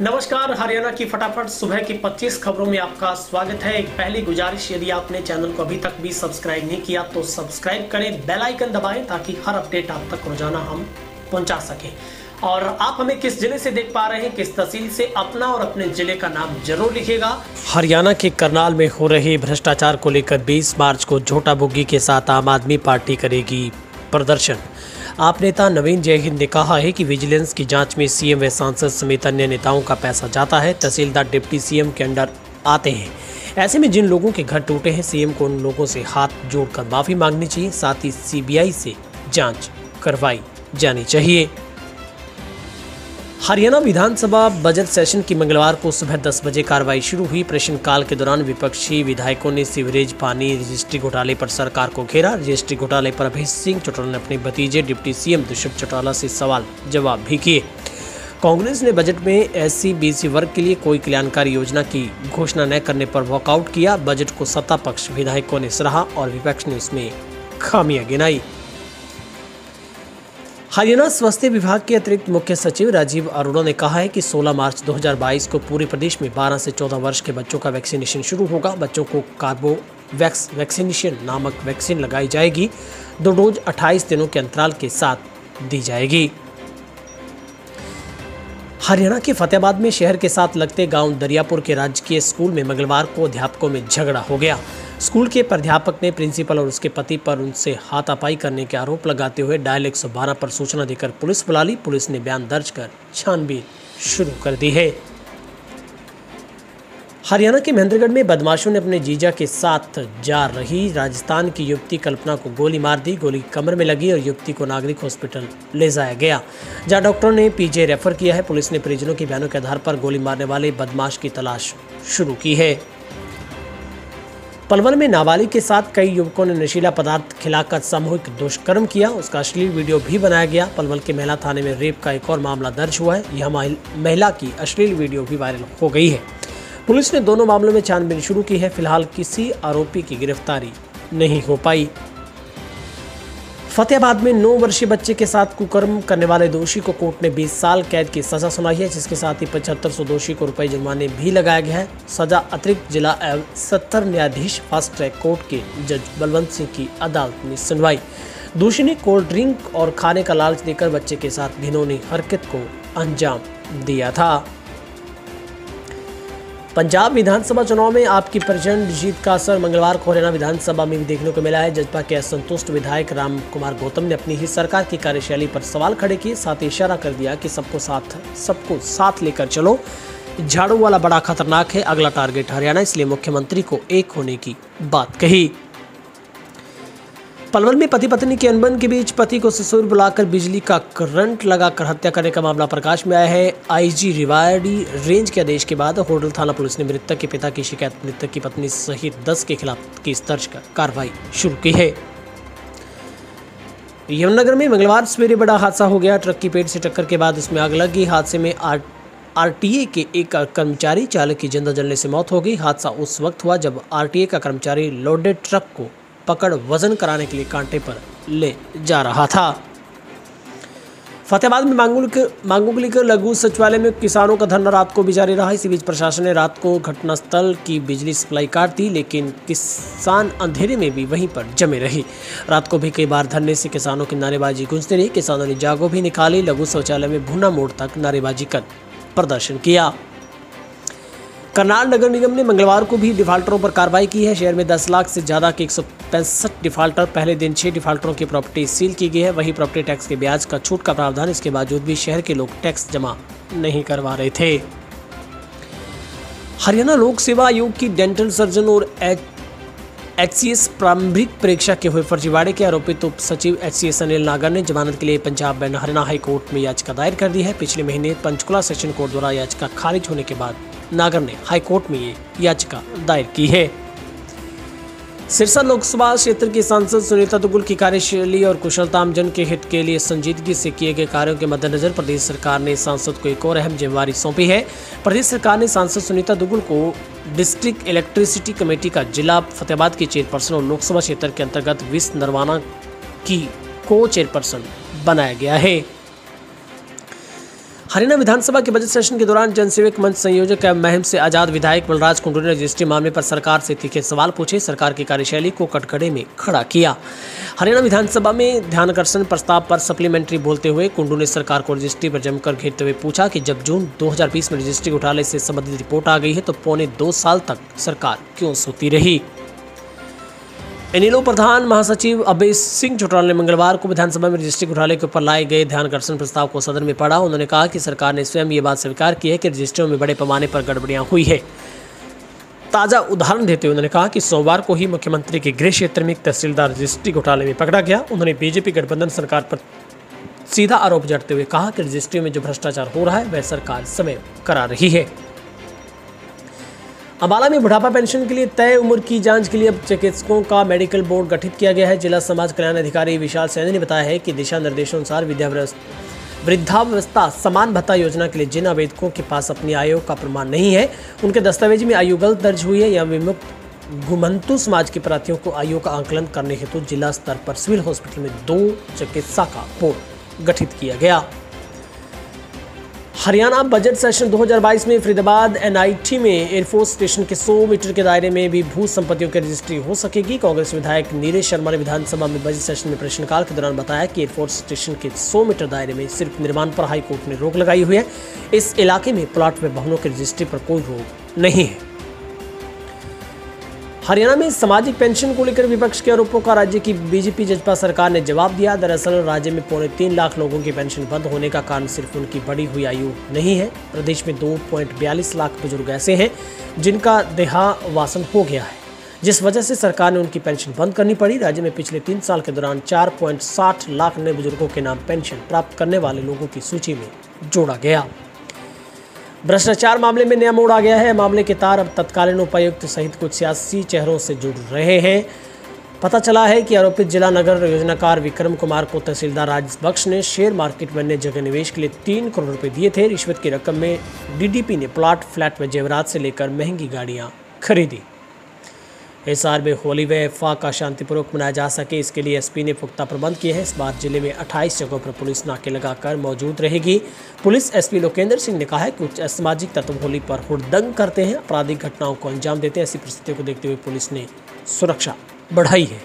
नमस्कार, हरियाणा की फटाफट सुबह की 25 खबरों में आपका स्वागत है। एक पहली गुजारिश, यदि आपने चैनल को अभी तक भी सब्सक्राइब नहीं किया तो सब्सक्राइब करें, बेल आइकन दबाएं ताकि हर अपडेट आप तक रोजाना हम पहुंचा सकें। और आप हमें किस जिले से देख पा रहे हैं, किस तहसील से, अपना और अपने जिले का नाम जरूर लिखिएगा। हरियाणा के करनाल में हो रहे भ्रष्टाचार को लेकर 20 मार्च को झोटा बुग्गी के साथ आम आदमी पार्टी करेगी प्रदर्शन। आप नेता नवीन जयहिंद ने कहा है कि विजिलेंस की जांच में सीएम व सांसद समेत अन्य नेताओं का पैसा जाता है। तहसीलदार डिप्टी सीएम के अंडर आते हैं। ऐसे में जिन लोगों के घर टूटे हैं, सीएम को उन लोगों से हाथ जोड़कर माफी मांगनी चाहिए। साथ ही सीबीआई से जांच करवाई जानी चाहिए। हरियाणा विधानसभा बजट सेशन की मंगलवार को सुबह 10 बजे कार्रवाई शुरू हुई। प्रश्नकाल के दौरान विपक्षी विधायकों ने सीवरेज पानी रजिस्ट्री घोटाले पर सरकार को घेरा। रजिस्ट्री घोटाले पर अभय सिंह चौटाला ने अपने भतीजे डिप्टी सीएम दुष्यंत चौटाला से सवाल जवाब भी किए। कांग्रेस ने बजट में एससी बीसी वर्ग के लिए कोई कल्याणकारी योजना की घोषणा न करने पर वॉकआउट किया। बजट को सत्ता पक्ष विधायकों ने सराहा और विपक्ष ने उसमें खामियां गिनाई। हरियाणा स्वास्थ्य विभाग के अतिरिक्त मुख्य सचिव राजीव अरोड़ा ने कहा है कि 16 मार्च 2022 को पूरे प्रदेश में 12 से 14 वर्ष के बच्चों का वैक्सीनेशन शुरू होगा। बच्चों को कार्बोवैक्स वैक्सीनेशन नामक वैक्सीन लगाई जाएगी। 2 डोज 28 दिनों के अंतराल के साथ दी जाएगी। हरियाणा के फतेहाबाद में शहर के साथ लगते गांव दरियापुर के राजकीय स्कूल में मंगलवार को अध्यापकों में झगड़ा हो गया। स्कूल के प्राध्यापक ने प्रिंसिपल और उसके पति पर उनसे हाथापाई करने के आरोप लगाते हुए डायल 112 पर सूचना देकर पुलिस बुला ली। पुलिस ने बयान दर्ज कर छानबीन शुरू कर दी है। हरियाणा के महेंद्रगढ़ में बदमाशों ने अपने जीजा के साथ जा रही राजस्थान की युवती कल्पना को गोली मार दी। गोली कमर में लगी और युवती को नागरिक हॉस्पिटल ले जाया गया, जहां डॉक्टरों ने पीजे रेफर किया है। पुलिस ने परिजनों के बयानों के आधार पर गोली मारने वाले बदमाश की तलाश शुरू की है। पलवल में नाबालिग के साथ कई युवकों ने नशीला पदार्थ खिलाकर सामूहिक दुष्कर्म किया। उसका अश्लील वीडियो भी बनाया गया। पलवल के महिला थाने में रेप का एक और मामला दर्ज हुआ है। यह महिला की अश्लील वीडियो भी वायरल हो गई है। पुलिस ने दोनों मामलों में छानबीन शुरू की है। फिलहाल किसी आरोपी की गिरफ्तारी नहीं हो पाई। फतेहाबाद में 9 वर्षीय बच्चे के साथ कुकर्म करने वाले दोषी को कोर्ट ने 20 साल कैद की सजा सुनाई है, जिसके साथ ही 7500 दोषी को रुपए जुर्माने भी लगाया गया है। सजा अतिरिक्त जिला एवं 70 न्यायाधीश फास्ट ट्रैक कोर्ट के जज बलवंत सिंह की अदालत में सुनवाई। दोषी ने कोल्ड ड्रिंक और खाने का लालच देकर बच्चे के साथ घिनौनी हरकत को अंजाम दिया था। पंजाब विधानसभा चुनाव में आपकी प्रचंड जीत का असर मंगलवार को हरियाणा विधानसभा में भी देखने को मिला है। जजपा के असंतुष्ट विधायक राम कुमार गौतम ने अपनी ही सरकार की कार्यशैली पर सवाल खड़े किए। साथ ही इशारा कर दिया कि सबको साथ लेकर चलो। झाड़ू वाला बड़ा खतरनाक है, अगला टारगेट हरियाणा, इसलिए मुख्यमंत्री को एक होने की बात कही। पलवल में पति पत्नी के अनबन के बीच पति को ससुर बुलाकर बिजली का करंट लगाकर हत्या करने का मामला प्रकाश में आया है। आईजी रिवाड़ी रेंज के आदेश के बाद होडल थाना पुलिस ने मृतक के पिता की शिकायत मृतक की पत्नी सहित 10 के खिलाफ केस दर्ज कर कार्रवाई शुरू की है। यमुनानगर में मंगलवार सवेरे बड़ा हादसा हो गया। ट्रक की पेट से टक्कर के बाद उसमें आग लग गई। हादसे में आरटीए के एक कर्मचारी चालक की जिंदा जलने से मौत हो गई। हादसा उस वक्त हुआ जब आरटीए का कर्मचारी लोडेड ट्रक को पकड़ वजन कराने के लिए कांटे पर ले जा रहा था। फतेहाबाद में मांगों को लेकर लघु सचिवालय में किसानों का धरना रात को भी जारी रहा। इसी बीच प्रशासन ने रात को घटनास्थल की बिजली सप्लाई काट दी, लेकिन किसान अंधेरे में भी वहीं पर जमे रहे। रात को भी कई बार धरने से किसानों की नारेबाजी गूंजती रही। किसानों ने जागो भी निकाली। लघु शौचालय में भुना मोड़ तक नारेबाजी कर प्रदर्शन किया। करनाल नगर निगम ने मंगलवार को भी डिफाल्टरों पर कार्रवाई की है। शहर में 10 लाख से ज्यादा के 165 डिफाल्टर, पहले दिन 6 डिफाल्टरों की प्रॉपर्टी सील की गई है। वहीं प्रॉपर्टी टैक्स के ब्याज का छूट का प्रावधान इसके बावजूद भी शहर के लोग टैक्स जमा नहीं करवा रहे थे। हरियाणा लोक सेवा आयोग की डेंटल सर्जन और HCS प्रारंभिक परीक्षा के हुए फर्जीवाड़े के आरोपित उप सचिव HCS अनिल नागर ने जमानत के लिए Punjab and Haryana high court में याचिका दायर कर दी है। पिछले महीने पंचकुला सेशन कोर्ट द्वारा याचिका खारिज होने के बाद नागर ने हाई कोर्ट में ये याचिका दायर की है। सिरसा लोकसभा क्षेत्र की सांसद सुनीता दुग्गल की कार्यशैली और कुशलता आमजन के हित के लिए संजीदगी से किए गए कार्यों के मद्देनजर प्रदेश सरकार ने सांसद को एक और अहम जिम्मेवारी सौंपी है। प्रदेश सरकार ने सांसद सुनीता दुग्गल को डिस्ट्रिक्ट इलेक्ट्रिसिटी कमेटी का जिला फतेहाबाद की चेयरपर्सन और लोकसभा क्षेत्र के अंतर्गत विस नरवाना की को चेयरपर्सन बनाया गया है। हरियाणा विधानसभा के बजट सेशन के दौरान जनसेवक मंच संयोजक एवं महम से आजाद विधायक बलराज कुंडू ने रजिस्ट्री मामले पर सरकार से तीखे सवाल पूछे, सरकार की कार्यशैली को कटघरे में खड़ा किया। हरियाणा विधानसभा में ध्यानाकर्षण प्रस्ताव पर सप्लीमेंट्री बोलते हुए कुंडू ने सरकार को रजिस्ट्री पर जमकर घेरते हुए पूछा कि जब जून 2020 में रजिस्ट्री घोटाले से संबंधित रिपोर्ट आ गई है तो पौने 2 साल तक सरकार क्यों सोती रही। इनेलो प्रधान महासचिव अभय सिंह चौटाला ने मंगलवार को विधानसभा में रजिस्ट्री घोटाले के ऊपर लाए गए ध्यानाकर्षण प्रस्ताव को सदन में पढ़ा। उन्होंने कहा कि सरकार ने स्वयं ये बात स्वीकार की है कि रजिस्ट्रियों में बड़े पैमाने पर गड़बड़ियां हुई है। ताजा उदाहरण देते हुए उन्होंने कहा कि सोमवार को ही मुख्यमंत्री के गृह क्षेत्र में एक तहसीलदार रजिस्ट्री घोटाले में पकड़ा गया। उन्होंने बीजेपी गठबंधन सरकार पर सीधा आरोप जताते हुए कहा कि रजिस्ट्रियों में जो भ्रष्टाचार हो रहा है वह सरकार समय करा रही है। अंबाला में बुढ़ापा पेंशन के लिए तय उम्र की जांच के लिए अब चिकित्सकों का मेडिकल बोर्ड गठित किया गया है। जिला समाज कल्याण अधिकारी विशाल सैनी ने बताया है कि दिशा निर्देशों अनुसार वृद्धावस्था समान भत्ता योजना के लिए जिन आवेदकों के पास अपनी आयु का प्रमाण नहीं है, उनके दस्तावेज में आयु गलत दर्ज हुई है या विमुक्त घुमंतु समाज के प्रार्थियों को आयु का आंकलन करने हेतु जिला स्तर पर सिविल हॉस्पिटल में 2 चिकित्सा का बोर्ड गठित किया गया। हरियाणा बजट सेशन 2022 में फरीदाबाद एनआईटी में एयरफोर्स स्टेशन के 100 मीटर के दायरे में भी भू संपत्तियों की रजिस्ट्री हो सकेगी। कांग्रेस विधायक नीरज शर्मा ने विधानसभा में बजट सेशन में प्रश्नकाल के दौरान बताया कि एयरफोर्स स्टेशन के 100 मीटर दायरे में सिर्फ निर्माण पर हाईकोर्ट ने रोक लगाई हुई है। इस इलाके में प्लॉट व भवनों की रजिस्ट्री पर कोई रोक नहीं है। हरियाणा में सामाजिक पेंशन को लेकर विपक्ष के आरोपों का राज्य की बीजेपी जजपा सरकार ने जवाब दिया। दरअसल राज्य में पौने 3 लाख लोगों की पेंशन बंद होने का कारण सिर्फ उनकी बढ़ी हुई आयु नहीं है। प्रदेश में 2.42 लाख बुजुर्ग ऐसे हैं जिनका देहावासन हो गया है, जिस वजह से सरकार ने उनकी पेंशन बंद करनी पड़ी। राज्य में पिछले 3 साल के दौरान 4.60 लाख नए बुजुर्गों के नाम पेंशन प्राप्त करने वाले लोगों की सूची में जोड़ा गया। भ्रष्टाचार मामले में नया मोड़ आ गया है। मामले के तार अब तत्कालीन उपायुक्त सहित कुछ सियासी चेहरों से जुड़ रहे हैं। पता चला है कि आरोपित जिला नगर योजनाकार विक्रम कुमार को तहसीलदार राजबख्श ने शेयर मार्केट में अन्य जगह निवेश के लिए 3 करोड़ रुपए दिए थे। रिश्वत की रकम में डीडीपी ने प्लॉट, फ्लैट व जेवरात से लेकर महंगी गाड़ियां खरीदी। हिसार में होली व अफवाह का शांतिपूर्वक मनाया जा सके, इसके लिए एसपी ने पुख्ता प्रबंध किए हैं। इस बार जिले में 28 जगहों पर पुलिस नाके लगाकर मौजूद रहेगी। पुलिस एसपी लोकेंद्र सिंह ने कहा है कि कुछ असामाजिक तत्व होली पर हुड़दंग करते हैं, आपराधिक घटनाओं को अंजाम देते हैं। ऐसी परिस्थितियों को देखते हुए पुलिस ने सुरक्षा बढ़ाई है।